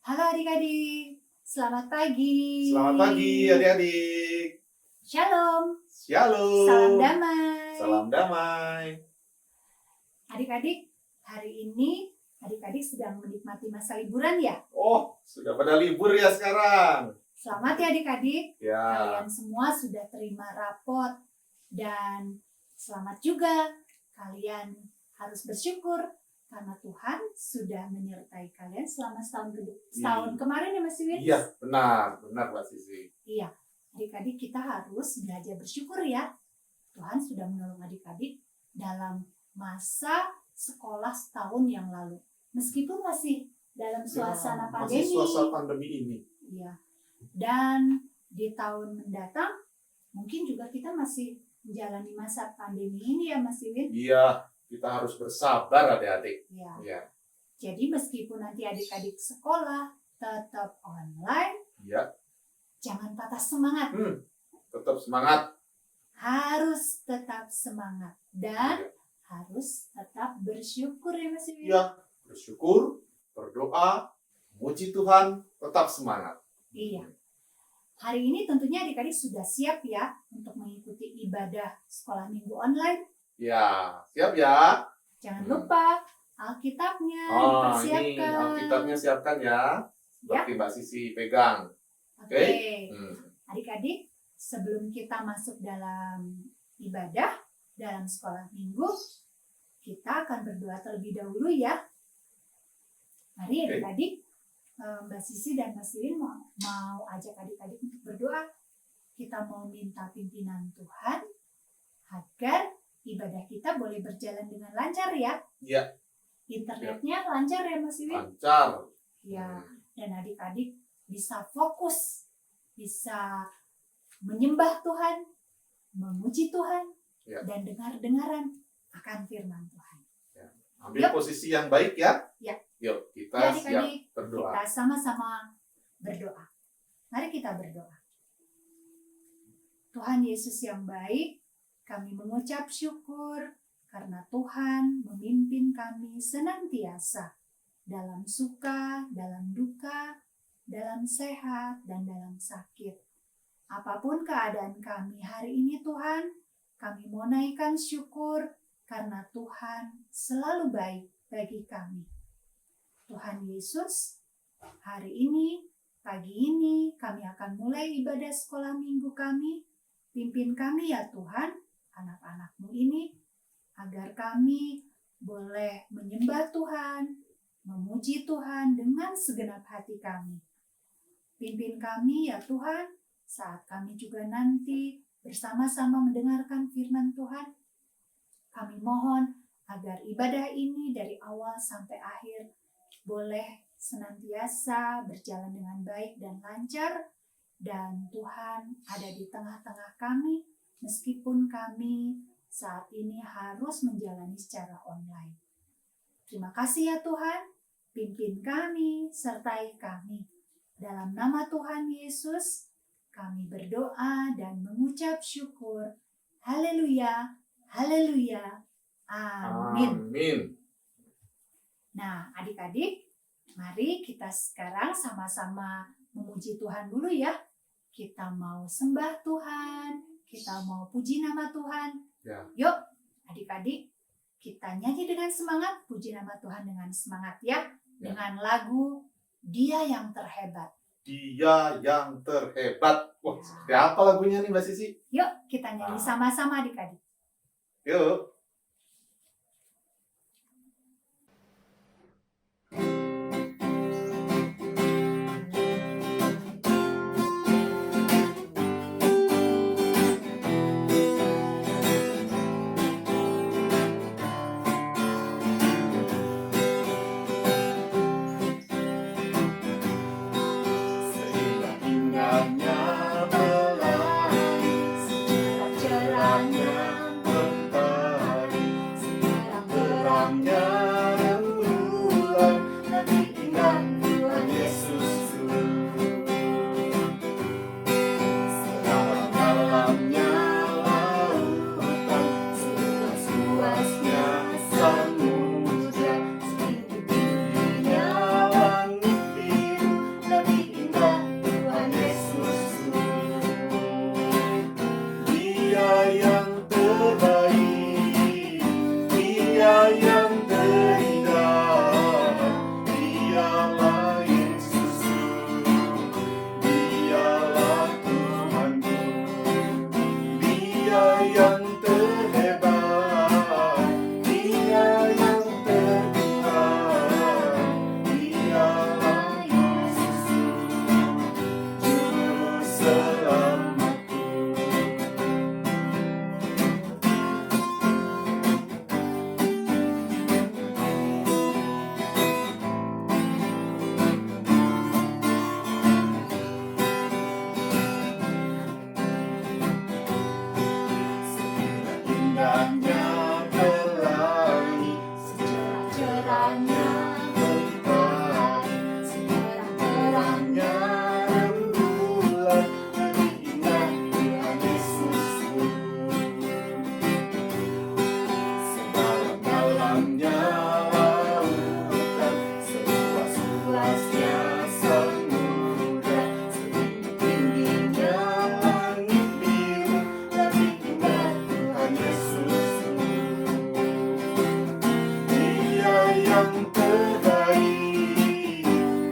Halo adik-adik, selamat pagi. Selamat pagi adik-adik. Shalom, salam Shalom. damai. Salam damai. Adik-adik, hari ini adik-adik sedang menikmati masa liburan ya? Oh, sudah pada libur ya sekarang. Selamat ya adik-adik, Ya, kalian semua sudah terima rapot. Dan selamat juga, kalian harus bersyukur karena Tuhan sudah menyertai kalian selama setahun kemarin ya Mas Iwin? iya benar Mbak Sisi. Iya, adik-adik kita harus belajar bersyukur ya. Tuhan sudah menolong adik-adik dalam masa sekolah setahun yang lalu. Meskipun masih dalam suasana pandemi. Masih suasana pandemi ini. Iya. Dan di tahun mendatang mungkin juga kita masih menjalani masa pandemi ini ya Mas Iwin. Iya, kita harus bersabar adik-adik. Iya. Iya. Jadi meskipun nanti adik-adik sekolah tetap online, Iya. jangan patah semangat. Tetap semangat. Harus tetap semangat dan Iya. harus tetap bersyukur ya Mas Iwin. Iya, bersyukur, berdoa, memuji Tuhan, tetap semangat. Iya. Hari ini tentunya adik-adik sudah siap ya untuk mengikuti ibadah sekolah minggu online. Ya, siap ya. Jangan lupa Alkitabnya Oh, ini dipersiapkan. Alkitabnya siapkan ya. Ya. Seperti Mbak Sisi pegang. Oke. Hmm. Adik-adik, sebelum kita masuk dalam ibadah dalam sekolah minggu, kita akan berdoa terlebih dahulu ya. Mari Oke. adik-adik, Mbak Sisi dan Mas Iwin mau ajak adik-adik untuk berdoa. Kita mau minta pimpinan Tuhan agar ibadah kita boleh berjalan dengan lancar ya. Iya. Internetnya lancar ya Mas Iwin? Lancar. Ya, dan adik-adik bisa fokus, bisa menyembah Tuhan, memuji Tuhan, Ya. dan dengar-dengaran akan firman Tuhan. Ambil Yuk. posisi yang baik ya. Ya. Yuk, kita Ya, siap adik-adik, berdoa. kita sama-sama berdoa. Mari kita berdoa. Tuhan Yesus yang baik, kami mengucap syukur karena Tuhan memimpin kami senantiasa dalam suka, dalam duka, dalam sehat, dan dalam sakit. Apapun keadaan kami hari ini Tuhan, kami mau naikkan syukur karena Tuhan selalu baik bagi kami. Tuhan Yesus, hari ini, pagi ini kami akan mulai ibadah sekolah minggu kami. Pimpin kami ya Tuhan, anak-anak-Mu ini, agar kami boleh menyembah Tuhan, memuji Tuhan dengan segenap hati kami. Pimpin kami ya Tuhan, saat kami juga nanti bersama-sama mendengarkan firman Tuhan. Kami mohon agar ibadah ini dari awal sampai akhir boleh senantiasa berjalan dengan baik dan lancar, dan Tuhan ada di tengah-tengah kami meskipun kami saat ini harus menjalani secara online. Terima kasih ya Tuhan, pimpin kami, sertai kami. Dalam nama Tuhan Yesus, kami berdoa dan mengucap syukur. Haleluya, haleluya, amin. Amin. Nah, adik-adik, mari kita sekarang sama-sama memuji Tuhan dulu ya. Kita mau sembah Tuhan, kita mau puji nama Tuhan. Ya. Yuk, adik-adik, kita nyanyi dengan semangat, puji nama Tuhan dengan semangat ya. Ya. Dengan lagu Dia yang Terhebat. Dia yang terhebat. Wah, seperti apa lagunya nih Mbak Sisi? Yuk, kita nyanyi sama-sama adik-adik. Yuk. Indahnya pelangi, Cerahnya mentari, terangnya terangnya rembulan, Dia yang terbaik, Dia yang terindah, Dialah Yesusku, Dialah Tuhanku. Dia yang terhebat, Dia yang terindah, Dialah Yesusku, Juru Selamatku. Indahnya pelangi, Cerah-cerahnya mentari, seterang-terangnya rembulan, lebih indah Tuhan Yesusku. Sedalam-dalamnya lautan, seluas-luasnya samudra, setinggi-tingginya langit biru, lebih indah Tuhan Yesusku. Dia yang terbaik,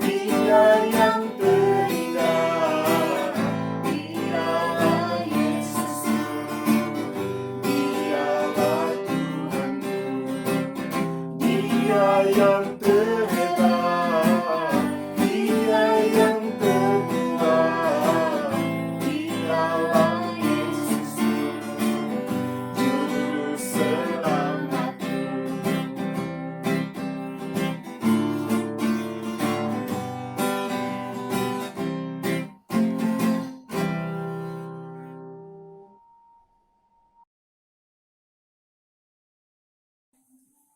Dia yang terindah, Dialah Yesusku, Dialah Tuhanku. Dia yang terhebat, Dia yang terkuat, Dialah Yesusku, Juru Selamatku.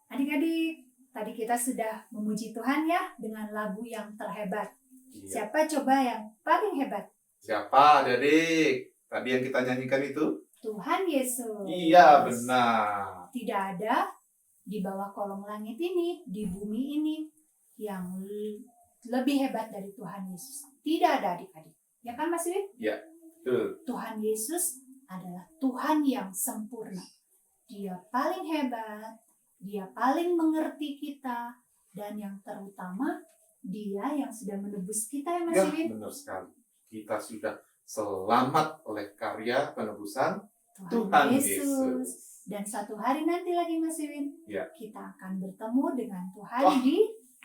Adik-adik, tadi kita sudah memuji Tuhan ya dengan lagu yang terhebat. Iya. Siapa coba yang paling hebat? Siapa adik-adik? Tadi yang kita nyanyikan itu? Tuhan Yesus. Iya, benar. Tidak ada di bawah kolong langit ini, di bumi ini, yang lebih hebat dari Tuhan Yesus. Tidak ada adik-adik. Ya kan Mas Win? Tuh. Tuhan Yesus adalah Tuhan yang sempurna. Dia paling hebat, Dia paling mengerti kita, dan yang terutama, Dia yang sudah menebus kita ya Mas Ya, Win. benar sekali. Kita sudah selamat oleh karya penebusan Tuhan Yesus. Dan satu hari nanti lagi Mas Win, Ya. kita akan bertemu dengan Tuhan Wah. di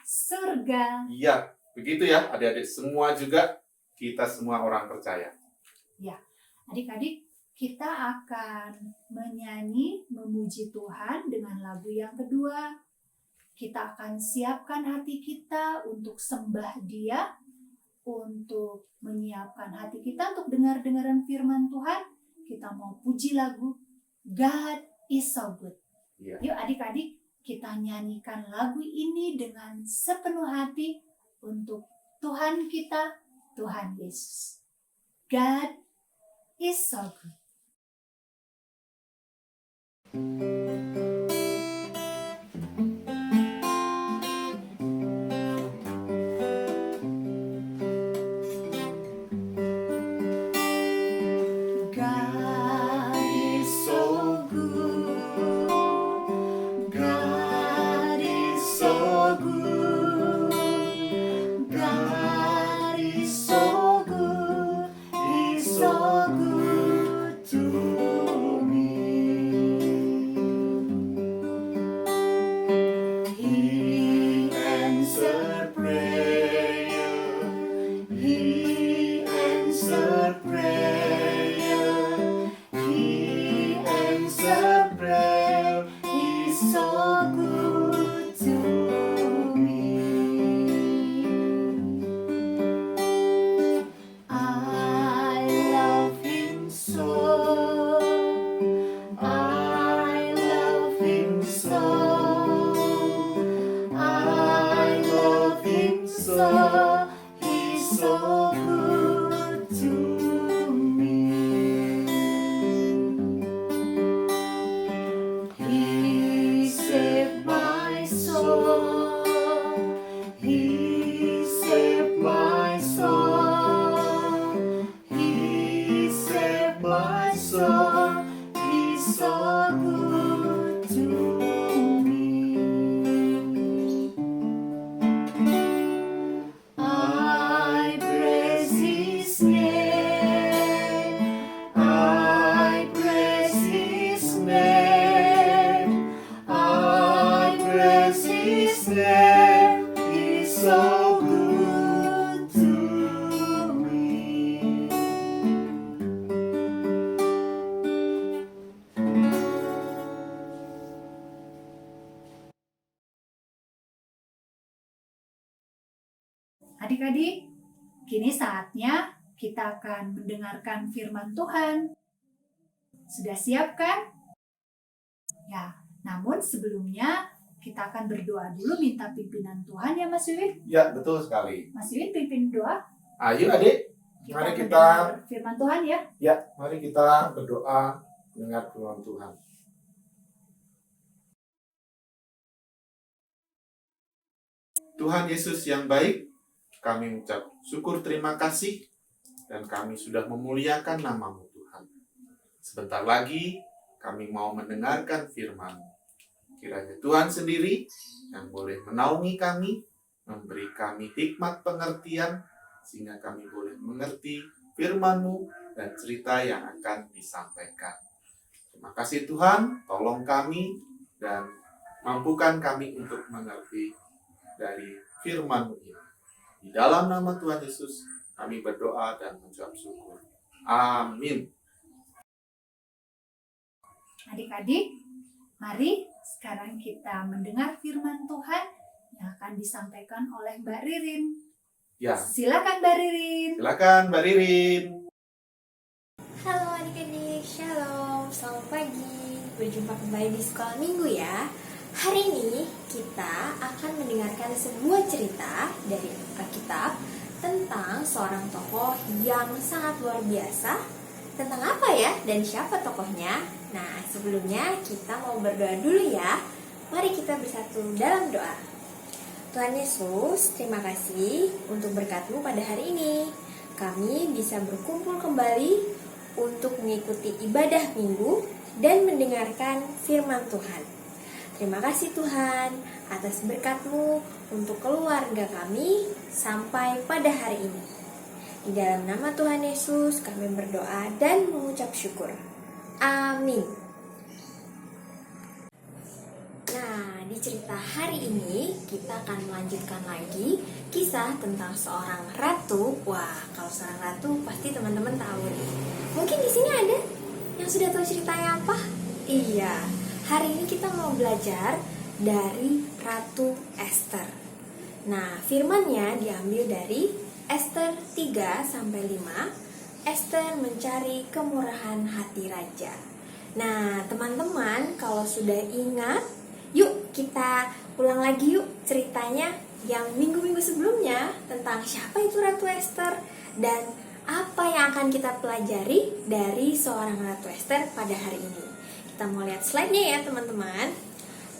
surga. Iya, begitu ya adik-adik semua juga, kita semua orang percaya. Adik-adik, kita akan menyanyi, memuji Tuhan dengan lagu yang kedua. Kita akan siapkan hati kita untuk sembah Dia, untuk menyiapkan hati kita untuk dengar-dengaran firman Tuhan. Kita mau puji lagu God is so good. Iya. Yuk adik-adik, kita nyanyikan lagu ini dengan sepenuh hati untuk Tuhan kita, Tuhan Yesus. God is so good. God is so good. God is so good. God is so good. He's so good adik-adik, kini saatnya kita akan mendengarkan firman Tuhan. Sudah siap kan? Ya, namun sebelumnya kita akan berdoa dulu minta pimpinan Tuhan ya Mas Wiwit. Ya, betul sekali. Mas Wiwit pimpin doa. Ayo adik, mari kita mendengar firman Tuhan ya. Ya, mari kita berdoa mendengar firman Tuhan. Tuhan Yesus yang baik, kami mengucap syukur terima kasih dan kami sudah memuliakan nama-Mu Tuhan. Sebentar lagi kami mau mendengarkan firman-Mu. Kiranya Tuhan sendiri yang boleh menaungi kami, memberi kami hikmat pengertian, sehingga kami boleh mengerti firman-Mu dan cerita yang akan disampaikan. Terima kasih Tuhan, tolong kami dan mampukan kami untuk mengerti dari firman-Mu ini. Di dalam nama Tuhan Yesus, kami berdoa dan mengucap syukur. Amin. Adik-adik, mari sekarang kita mendengar firman Tuhan yang akan disampaikan oleh Mbak Ririn. Ya. Silakan Mbak Ririn. Silakan Mbak Ririn. Halo adik-adik, shalom, selamat pagi. Berjumpa kembali di sekolah minggu ya. Hari ini kita akan mendengarkan sebuah cerita dari Alkitab tentang seorang tokoh yang sangat luar biasa. Tentang apa ya dan siapa tokohnya? Nah, sebelumnya kita mau berdoa dulu ya. Mari kita bersatu dalam doa. Tuhan Yesus, terima kasih untuk berkat-Mu pada hari ini. Kami bisa berkumpul kembali untuk mengikuti ibadah minggu dan mendengarkan firman Tuhan. Terima kasih Tuhan atas berkat-Mu untuk keluarga kami sampai pada hari ini. Di dalam nama Tuhan Yesus kami berdoa dan mengucap syukur. Amin. Nah, di cerita hari ini kita akan melanjutkan lagi kisah tentang seorang ratu. Wah, kalau seorang ratu pasti teman-teman tahu nih. Mungkin di sini ada yang sudah tahu ceritanya apa? Iya, hari ini kita mau belajar dari Ratu Ester. Nah, firmannya diambil dari Ester 3-5. Ester mencari kemurahan hati raja. Nah, teman-teman, kalau sudah ingat, yuk kita ulang lagi yuk ceritanya yang minggu-minggu sebelumnya tentang siapa itu Ratu Ester dan apa yang akan kita pelajari dari seorang Ratu Ester pada hari ini. Kita mau lihat slide-nya ya teman-teman.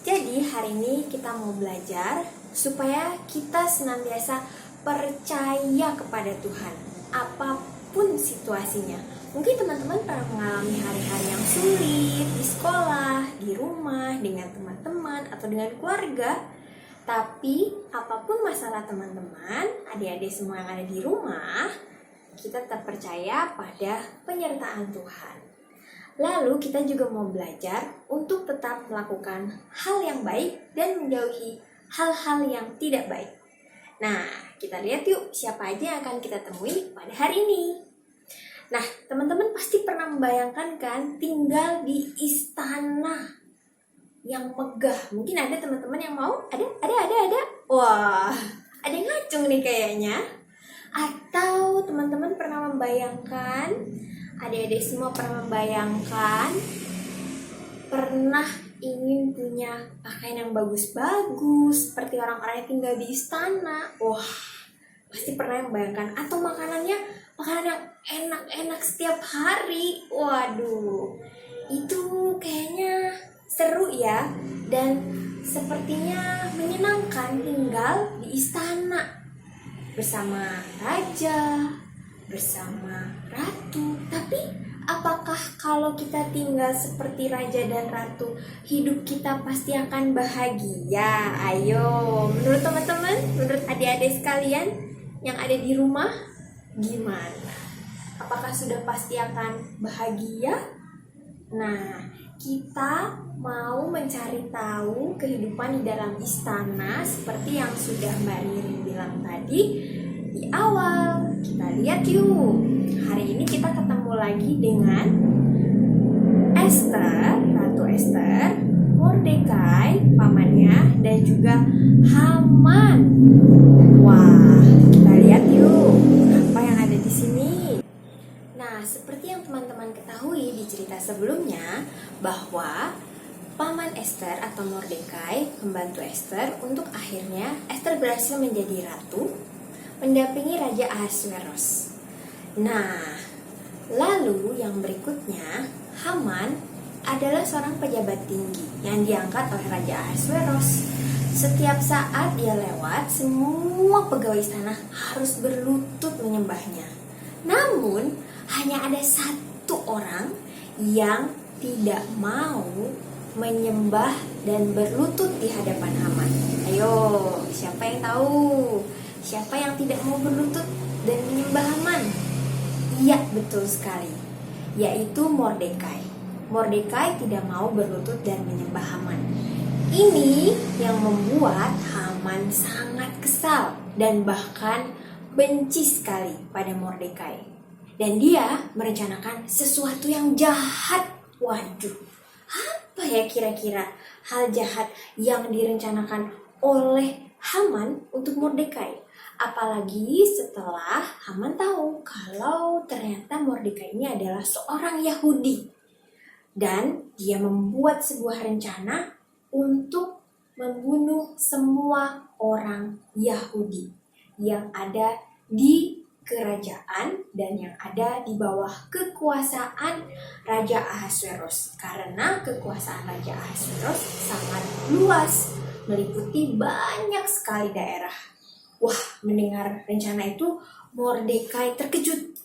Jadi hari ini kita mau belajar supaya kita senantiasa percaya kepada Tuhan apapun situasinya. Mungkin teman-teman pernah mengalami hari-hari yang sulit di sekolah, di rumah, dengan teman-teman atau dengan keluarga. Tapi apapun masalah teman-teman, adik-adik semua yang ada di rumah, kita tetap percaya pada penyertaan Tuhan. Lalu kita juga mau belajar untuk tetap melakukan hal yang baik dan menjauhi hal-hal yang tidak baik. Nah, kita lihat yuk siapa aja yang akan kita temui pada hari ini. Nah, teman-teman pasti pernah membayangkan kan tinggal di istana yang megah. Mungkin ada teman-teman yang mau? Ada. Wah, ada yang ngacung nih kayaknya. Atau teman-teman pernah membayangkan, adik-adik semua pernah membayangkan, pernah ingin punya pakaian yang bagus-bagus seperti orang-orang yang tinggal di istana. Wah, pasti pernah membayangkan. Atau makanan yang enak-enak setiap hari. Waduh, itu kayaknya seru ya. Dan sepertinya menyenangkan tinggal di istana bersama raja, bersama ratu. Tapi apakah kalau kita tinggal seperti raja dan ratu, hidup kita pasti akan bahagia? Ayo, menurut teman-teman, menurut adik-adik sekalian yang ada di rumah, gimana? Apakah sudah pasti akan bahagia? Nah, kita mau mencari tahu kehidupan di dalam istana seperti yang sudah Mbak Ririn bilang tadi di awal. Kita lihat yuk. Hari ini kita ketemu lagi dengan Ester, Ratu Ester, Mordekai, pamannya, dan juga Haman. Wah, kita lihat yuk, apa yang ada di sini? Nah, seperti yang teman-teman ketahui di cerita sebelumnya, bahwa Paman Esther atau Mordekai membantu Esther untuk akhirnya Esther berhasil menjadi ratu, mendampingi Raja Ahasveros. Nah, lalu yang berikutnya, Haman adalah seorang pejabat tinggi yang diangkat oleh Raja Ahasveros. Setiap saat dia lewat, semua pegawai istana harus berlutut menyembahnya. Namun, hanya ada satu orang yang tidak mau menyembah dan berlutut di hadapan Haman. Ayo, siapa yang tahu? Siapa yang tidak mau berlutut dan menyembah Haman? Iya, betul sekali. Yaitu Mordekai. Mordekai tidak mau berlutut dan menyembah Haman. Ini yang membuat Haman sangat kesal dan bahkan benci sekali pada Mordekai. Dan dia merencanakan sesuatu yang jahat. Waduh, apa ya kira-kira hal jahat yang direncanakan oleh Haman untuk Mordekai? Apalagi setelah Haman tahu kalau ternyata Mordekai ini adalah seorang Yahudi. Dan dia membuat sebuah rencana untuk membunuh semua orang Yahudi yang ada di kerajaan dan yang ada di bawah kekuasaan Raja Ahasveros. Karena kekuasaan Raja Ahasveros sangat luas, meliputi banyak sekali daerah. Wah, mendengar rencana itu Mordekai terkejut.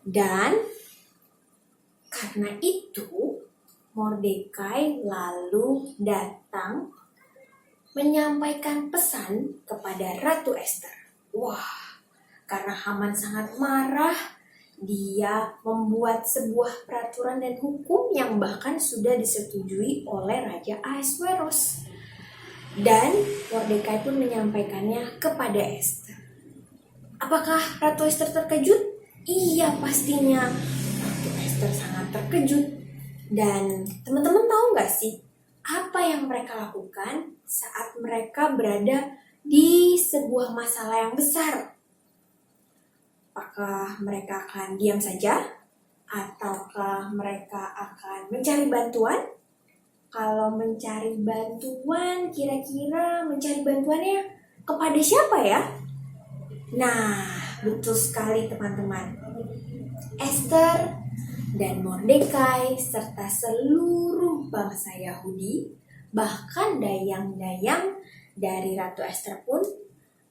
Dan karena itu Mordekai lalu datang menyampaikan pesan kepada Ratu Esther. Wah, karena Haman sangat marah, dia membuat sebuah peraturan dan hukum yang bahkan sudah disetujui oleh Raja Ahasveros. Dan Mordekai pun menyampaikannya kepada Esther. Apakah Ratu Esther terkejut? Iya, pastinya Ratu Esther sangat terkejut. Dan teman-teman tahu nggak sih apa yang mereka lakukan saat mereka berada di sebuah masalah yang besar? Apakah mereka akan diam saja? Ataukah mereka akan mencari bantuan? Kalau mencari bantuan, kira-kira mencari bantuannya kepada siapa ya? Nah, betul sekali teman-teman. Esther dan Mordekai serta seluruh bangsa Yahudi, bahkan dayang-dayang dari Ratu Esther pun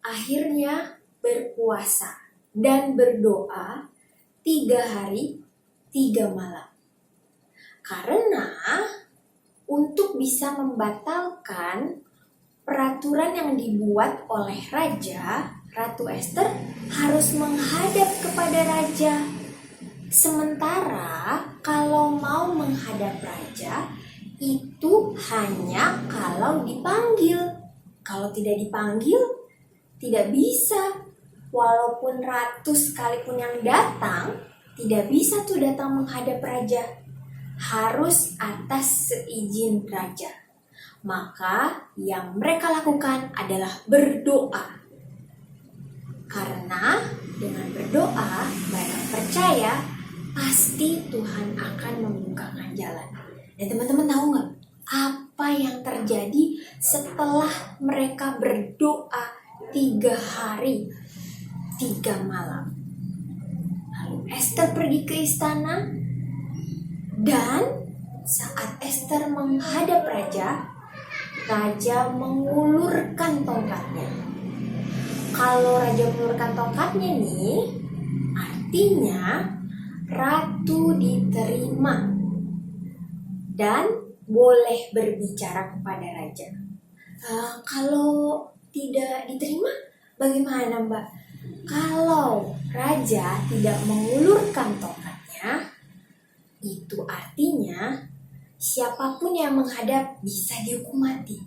akhirnya berpuasa dan berdoa 3 hari 3 malam. Karena untuk bisa membatalkan peraturan yang dibuat oleh Raja, Ratu Esther harus menghadap kepada Raja. Sementara kalau mau menghadap Raja, itu hanya kalau dipanggil. Kalau tidak dipanggil, tidak bisa. Walaupun ratu sekalipun yang datang, tidak bisa tuh datang menghadap Raja. Harus atas seizin Raja. Maka yang mereka lakukan adalah berdoa. Karena dengan berdoa, mereka percaya pasti Tuhan akan membukakan jalan. Dan teman-teman tahu nggak apa yang terjadi setelah mereka berdoa 3 hari 3 malam? Lalu Esther pergi ke istana, dan saat Esther menghadap Raja, Raja mengulurkan tongkatnya. Kalau Raja mengulurkan tongkatnya nih, artinya Ratu diterima dan boleh berbicara kepada Raja. Kalau tidak diterima, bagaimana Mbak? Kalau Raja tidak mengulurkan tongkatnya, itu artinya siapapun yang menghadap bisa dihukum mati.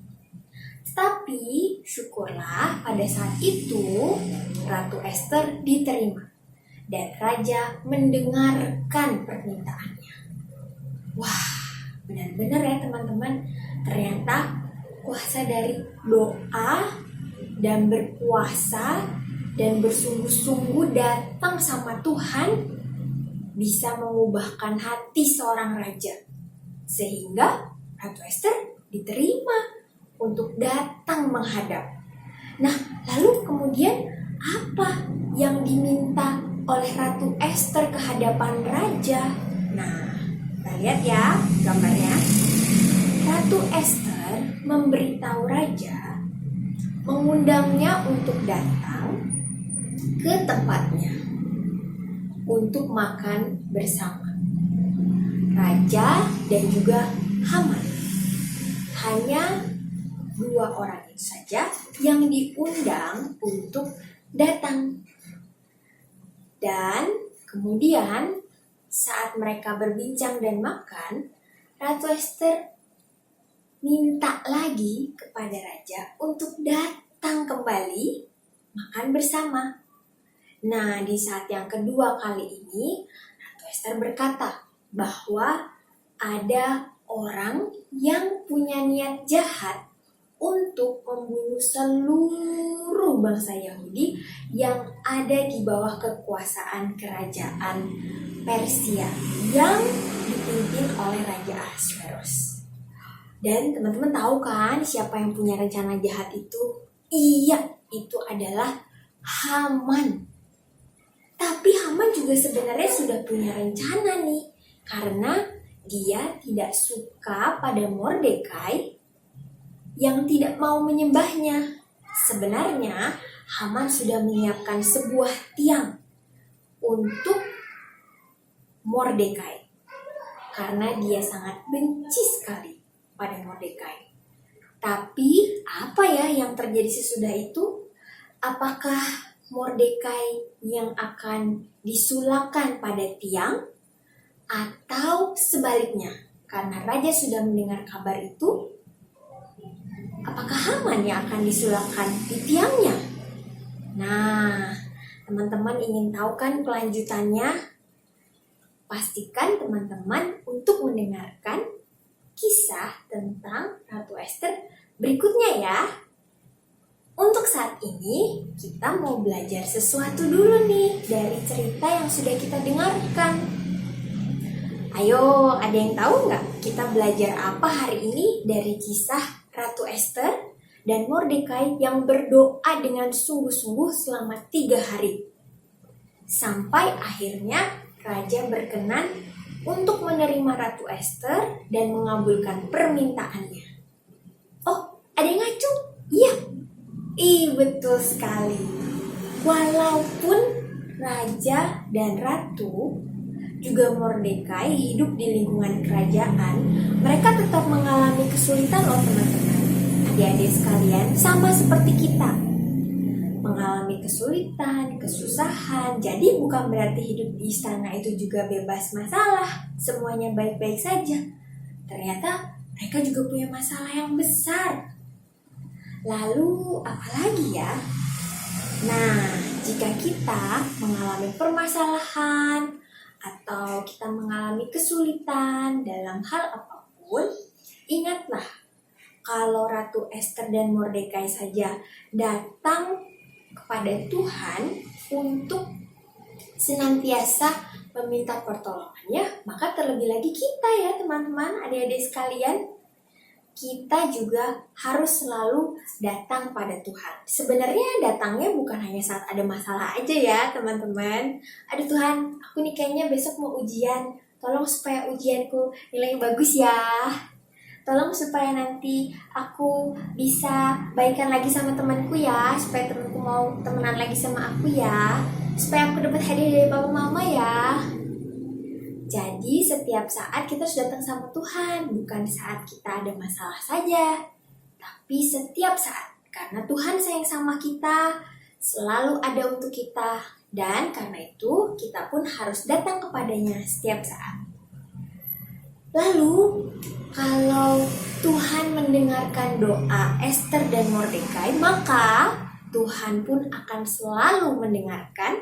Tetapi syukurlah pada saat itu Ratu Esther diterima dan Raja mendengarkan permintaannya. Wah, benar-benar ya teman-teman, ternyata kuasa dari doa dan berpuasa dan bersungguh-sungguh datang sama Tuhan bisa mengubahkan hati seorang raja. Sehingga Ratu Ester diterima untuk datang menghadap. Nah, lalu kemudian apa yang diminta oleh Ratu Ester ke hadapan raja? Nah, kita lihat ya gambarnya. Ratu Ester memberitahu raja, mengundangnya untuk datang ke tempatnya untuk makan bersama. Raja dan juga Haman. Hanya 2 orang itu saja yang diundang untuk datang. Dan kemudian saat mereka berbincang dan makan, Ratu Ester minta lagi kepada raja untuk datang kembali makan bersama. Nah, di saat yang kedua kali ini, Ratu Ester berkata bahwa ada orang yang punya niat jahat untuk membunuh seluruh bangsa Yahudi yang ada di bawah kekuasaan kerajaan Persia yang dipimpin oleh Raja Ahasverus. Dan teman-teman tahu kan siapa yang punya rencana jahat itu? Iya, itu adalah Haman. Tapi Haman juga sebenarnya sudah punya rencana nih, karena dia tidak suka pada Mordekai yang tidak mau menyembahnya. Sebenarnya Haman sudah menyiapkan sebuah tiang untuk Mordekai karena dia sangat benci sekali pada Mordekai. Tapi apa ya yang terjadi sesudah itu? Apakah Mordekai yang akan disulapkan pada tiang atau sebaliknya? Karena raja sudah mendengar kabar itu, apakah Haman yang akan disulapkan di tiangnya? Nah, teman-teman ingin tahu kan kelanjutannya? Pastikan teman-teman untuk mendengarkan kisah tentang Ratu Ester berikutnya ya. Untuk saat ini, kita mau belajar sesuatu dulu nih dari cerita yang sudah kita dengarkan. Ayo, ada yang tahu nggak kita belajar apa hari ini dari kisah Ratu Ester dan Mordekai yang berdoa dengan sungguh-sungguh selama 3 hari. Sampai akhirnya raja berkenan untuk menerima Ratu Ester dan mengabulkan permintaannya. Oh, ada yang ngacung? Iya. Betul sekali. Walaupun raja dan ratu juga Mordekai hidup di lingkungan kerajaan, mereka tetap mengalami kesulitan loh teman-teman. Adik-adik sekalian, sama seperti kita. Mengalami kesulitan, kesusahan. Jadi bukan berarti hidup di istana itu juga bebas masalah, semuanya baik-baik saja. Ternyata mereka juga punya masalah yang besar. Lalu apalagi ya? Nah, jika kita mengalami permasalahan atau kita mengalami kesulitan dalam hal apapun, ingatlah kalau Ratu Ester dan Mordekai saja datang kepada Tuhan untuk senantiasa meminta pertolongannya, maka terlebih lagi kita ya teman-teman, adik-adik sekalian, kita juga harus selalu datang pada Tuhan. Sebenarnya datangnya bukan hanya saat ada masalah aja ya teman-teman. Aduh Tuhan, aku nih kayaknya besok mau ujian, tolong supaya ujianku nilainya bagus ya. Tolong supaya nanti aku bisa baikan lagi sama temanku ya, supaya temanku mau temenan lagi sama aku ya, supaya aku dapat hadiah dari papa mama ya. Jadi setiap saat kita harus datang sama Tuhan, bukan saat kita ada masalah saja, tapi setiap saat. Karena Tuhan sayang sama kita, selalu ada untuk kita, dan karena itu kita pun harus datang kepadanya setiap saat. Lalu, kalau Tuhan mendengarkan doa Ester dan Mordekai, maka Tuhan pun akan selalu mendengarkan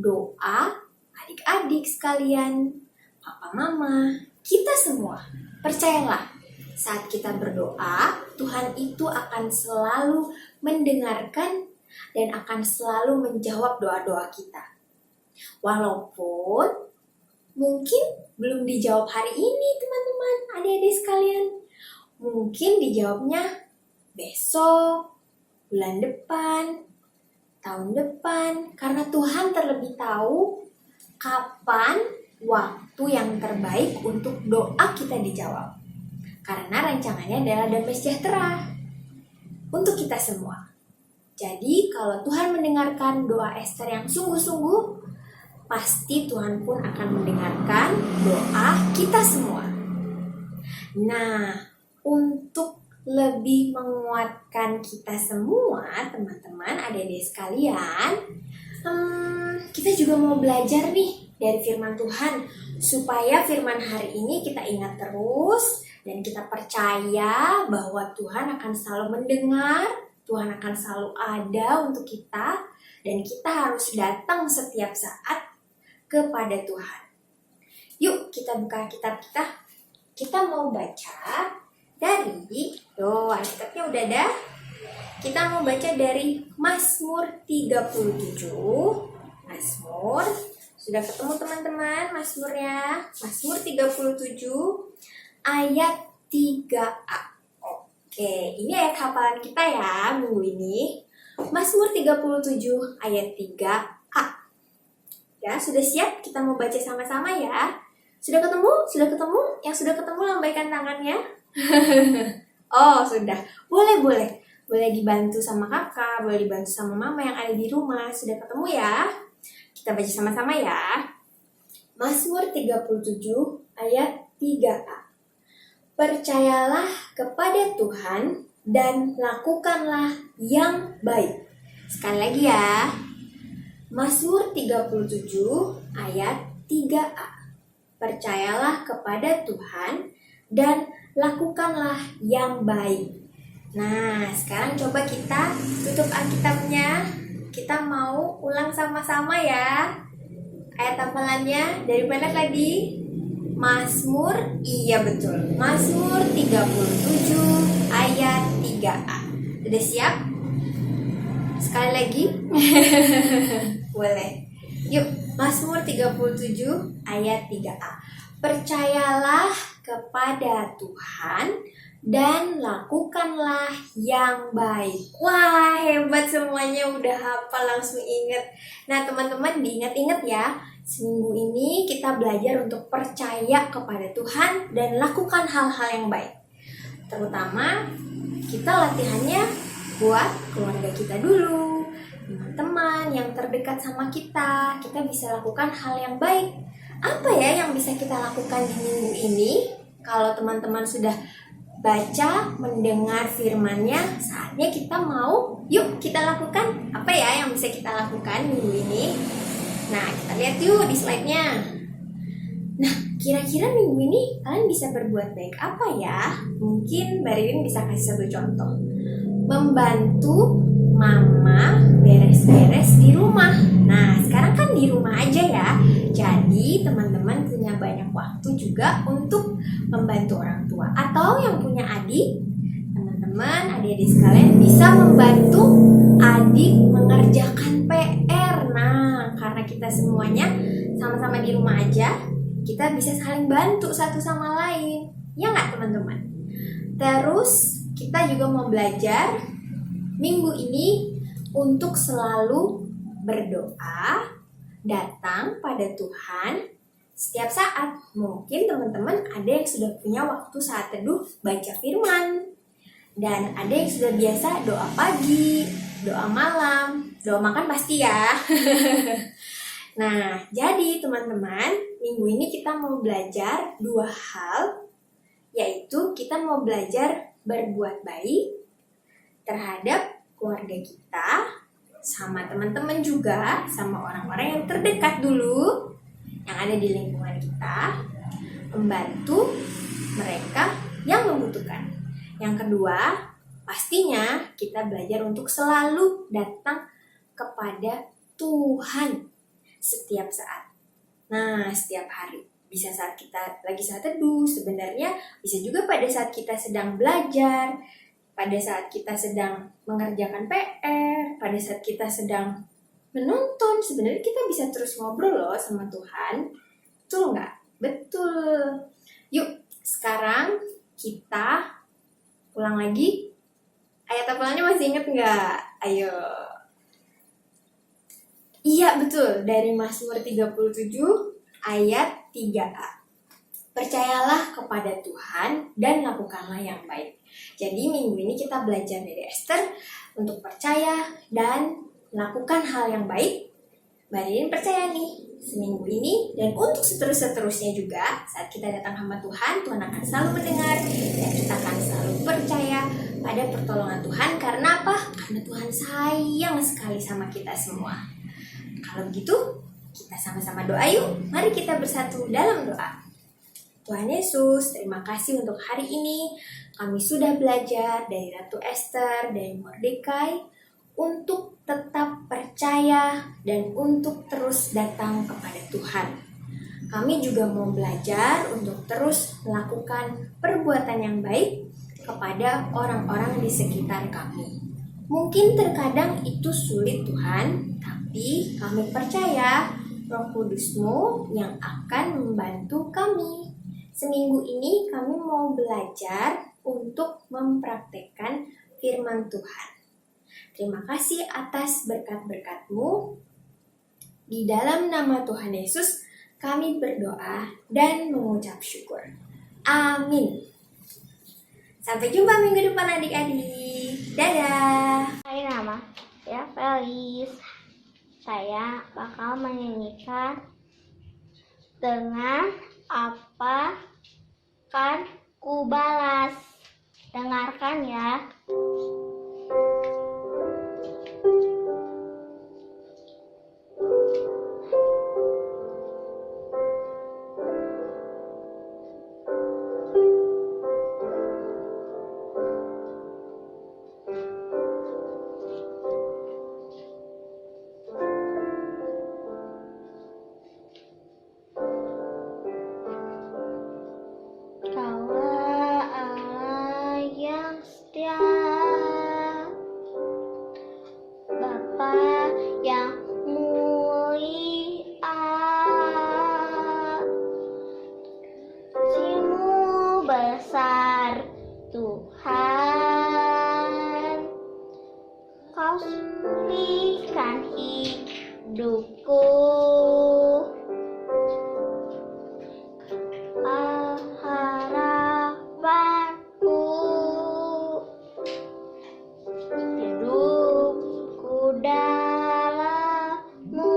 doa adik-adik sekalian, papa mama, kita semua. Percayalah, saat kita berdoa, Tuhan itu akan selalu mendengarkan dan akan selalu menjawab doa-doa kita. Walaupun mungkin belum dijawab hari ini teman-teman, adik-adik sekalian. Mungkin dijawabnya besok, bulan depan, tahun depan. Karena Tuhan terlebih tahu kapan waktu yang terbaik untuk doa kita dijawab. Karena rancangannya adalah damai sejahtera untuk kita semua. Jadi kalau Tuhan mendengarkan doa Esther yang sungguh-sungguh, pasti Tuhan pun akan mendengarkan doa kita semua. Nah, untuk lebih menguatkan kita semua, teman-teman, adik-adik sekalian, kita juga mau belajar nih dari firman Tuhan, supaya firman hari ini kita ingat terus, dan kita percaya bahwa Tuhan akan selalu mendengar, Tuhan akan selalu ada untuk kita, dan kita harus datang setiap saat kepada Tuhan. Yuk kita buka kitab kita. Kita mau baca dari, Alkitabnya udah ada. Kita mau baca dari Mazmur 37. Mazmur, sudah ketemu teman-teman Mazmurnya? Mazmur 37 ayat 3a. Oke, ini ayat hafalan kita ya minggu ini. Mazmur 37 ayat 3a. Ya, sudah siap? Kita mau baca sama-sama ya. Sudah ketemu? Sudah ketemu? Yang sudah ketemu lambaikan tangannya. Oh, sudah. Boleh. Boleh dibantu sama kakak, boleh dibantu sama mama yang ada di rumah. Sudah ketemu ya? Kita baca sama-sama ya. Mazmur 37 ayat 3a. Percayalah kepada Tuhan dan lakukanlah yang baik. Sekali lagi ya. Mazmur 37 ayat 3a. Percayalah kepada Tuhan dan lakukanlah yang baik. Nah, sekarang coba kita tutup Alkitabnya. Kita mau ulang sama-sama ya. Ayat hafalannya dari mana tadi? Mazmur, iya betul. Mazmur 37 ayat 3a. Sudah siap? Sekali lagi? Boleh. Yuk, Mazmur 37 ayat 3a. Percayalah kepada Tuhan dan lakukanlah yang baik. Wah, hebat semuanya, udah hafal, langsung ingat. Nah, teman-teman diingat-ingat ya. Seminggu ini kita belajar untuk percaya kepada Tuhan dan lakukan hal-hal yang baik. Terutama kita latihannya buat keluarga kita dulu, teman-teman yang terdekat sama kita. Kita bisa lakukan hal yang baik. Apa ya yang bisa kita lakukan di minggu ini? Kalau teman-teman sudah baca, mendengar firman-Nya, saatnya kita mau, yuk kita lakukan. Apa ya yang bisa kita lakukan minggu ini? Nah, kita lihat yuk di slide-nya. Nah, kira-kira minggu ini kalian bisa berbuat baik apa ya? Mungkin Mbak Ririn bisa kasih satu contoh. Membantu mama beres-beres di rumah. Nah, sekarang kan di rumah aja ya. Jadi, teman-teman punya banyak waktu juga untuk membantu orang tua. Atau yang punya adik, teman-teman, adik-adik sekalian bisa membantu adik mengerjakan PR. Nah, karena kita semuanya sama-sama di rumah aja, kita bisa saling bantu satu sama lain. Ya nggak teman-teman? Terus kita juga mau belajar minggu ini untuk selalu berdoa, datang pada Tuhan setiap saat. Mungkin teman-teman ada yang sudah punya waktu saat teduh baca firman. Dan ada yang sudah biasa doa pagi, doa malam, doa makan pasti ya. Nah, jadi teman-teman, minggu ini kita mau belajar dua hal, yaitu kita mau belajar berbuat baik terhadap keluarga kita, sama teman-teman juga, sama orang-orang yang terdekat dulu, yang ada di lingkungan kita, membantu mereka yang membutuhkan. Yang kedua, pastinya kita belajar untuk selalu datang kepada Tuhan setiap saat. Nah, setiap hari. Bisa saat kita lagi saat teduh, sebenarnya bisa juga pada saat kita sedang belajar. pada saat kita sedang mengerjakan PR, pada saat kita sedang menonton, sebenarnya kita bisa terus ngobrol loh sama Tuhan. Betul nggak? Betul. Yuk, sekarang kita ulang lagi. Ayat hafalannya masih inget nggak? Ayo. Iya, betul. Dari Mazmur 37 ayat 3a. Percayalah kepada Tuhan dan lakukanlah yang baik. Jadi minggu ini kita belajar dari Esther untuk percaya dan lakukan hal yang baik. Mbak Ririn percaya nih, seminggu ini dan untuk seterusnya juga, saat kita datang hamba Tuhan, Tuhan akan selalu mendengar dan kita akan selalu percaya pada pertolongan Tuhan. Karena apa? Karena Tuhan sayang sekali sama kita semua. Kalau begitu, kita sama-sama doa yuk. Mari kita bersatu dalam doa. Tuhan Yesus, terima kasih untuk hari ini. Kami sudah belajar dari Ratu Esther, dari Mordekai, untuk tetap percaya dan untuk terus datang kepada Tuhan. Kami juga mau belajar untuk terus melakukan perbuatan yang baik kepada orang-orang di sekitar kami. Mungkin terkadang itu sulit Tuhan, tapi kami percaya Roh Kudus-Mu yang akan membantu kami. Seminggu ini kami mau belajar untuk mempraktekkan firman Tuhan. Terima kasih atas berkat-berkat-Mu. Di dalam nama Tuhan Yesus, kami berdoa dan mengucap syukur. Amin. Sampai jumpa minggu depan adik-adik. Dadah. Hai, nama saya Felis. Saya bakal menyanyikan dengan apa kan ku balas. Dengarkan ya. Kaulah Allah yang setia, Bapa yang mulia, kasih-Mu besar Tuhan, Kau pulihkan hidupku. Harapanku, hidupku dalam-Mu.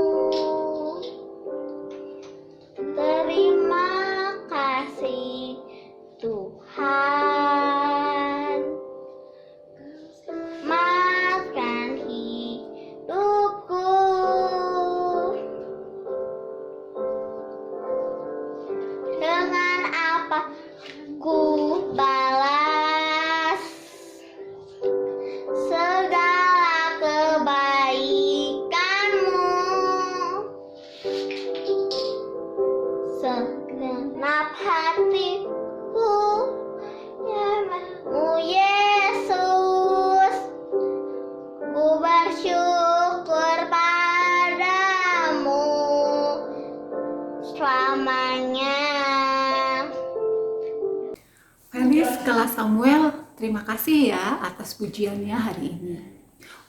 Terima kasih Tuhan, maafkan hidupku. Dengan apa ku balas segala kebaikan-Mu? Segenap hatiku nyembah-Mu Yesus, ku bersyukur padamu selamanya. Felis, kelas Samuel, terima kasih ya atas pujiannya hari ini.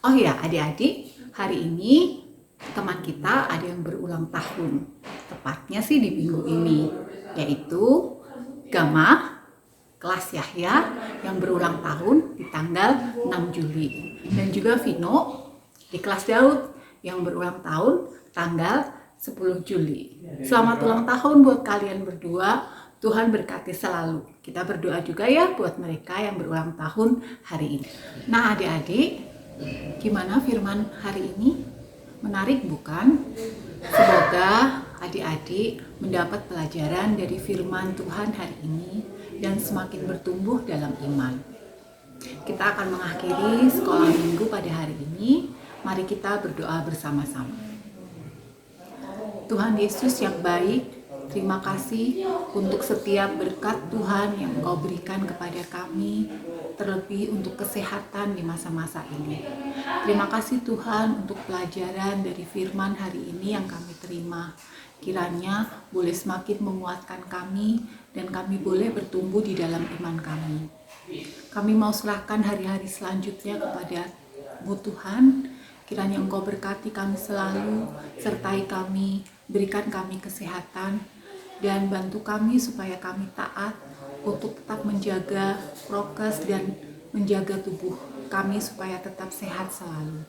Oh ya adik-adik, hari ini teman kita ada yang berulang tahun. Tepatnya sih di minggu ini, yaitu Gama, kelas Yahya yang berulang tahun di tanggal 6 Juli. Dan juga Vino di kelas Daud yang berulang tahun tanggal 10 Juli. Selamat ulang tahun buat kalian berdua. Tuhan berkati selalu. Kita berdoa juga ya buat mereka yang berulang tahun hari ini. Nah adik-adik, gimana firman hari ini? Menarik bukan? Semoga adik-adik mendapat pelajaran dari firman Tuhan hari ini dan semakin bertumbuh dalam iman. Kita akan mengakhiri sekolah minggu pada hari ini. Mari kita berdoa bersama-sama. Tuhan Yesus yang baik, Terima kasih untuk setiap berkat Tuhan yang Engkau berikan kepada kami, terlebih untuk kesehatan di masa-masa ini. Terima kasih Tuhan untuk pelajaran dari firman hari ini yang kami terima. Kiranya boleh semakin menguatkan kami dan kami boleh bertumbuh di dalam iman kami. Kami mau serahkan hari-hari selanjutnya kepada-Mu Tuhan. Kiranya Engkau berkati kami selalu, sertai kami, berikan kami kesehatan, dan bantu kami supaya kami taat untuk tetap menjaga prokes dan menjaga tubuh kami supaya tetap sehat selalu.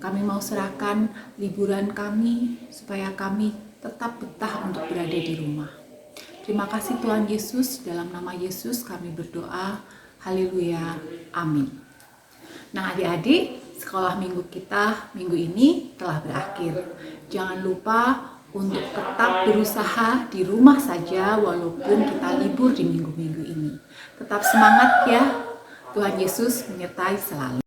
Kami mau serahkan liburan kami supaya kami tetap betah untuk berada di rumah. Terima kasih Tuhan Yesus, dalam nama Yesus kami berdoa. Haleluya. Amin. Nah adik-adik, sekolah minggu kita minggu ini telah berakhir. Jangan lupa untuk tetap berusaha di rumah saja walaupun kita libur di minggu-minggu ini. Tetap semangat ya. Tuhan Yesus menyertai selalu.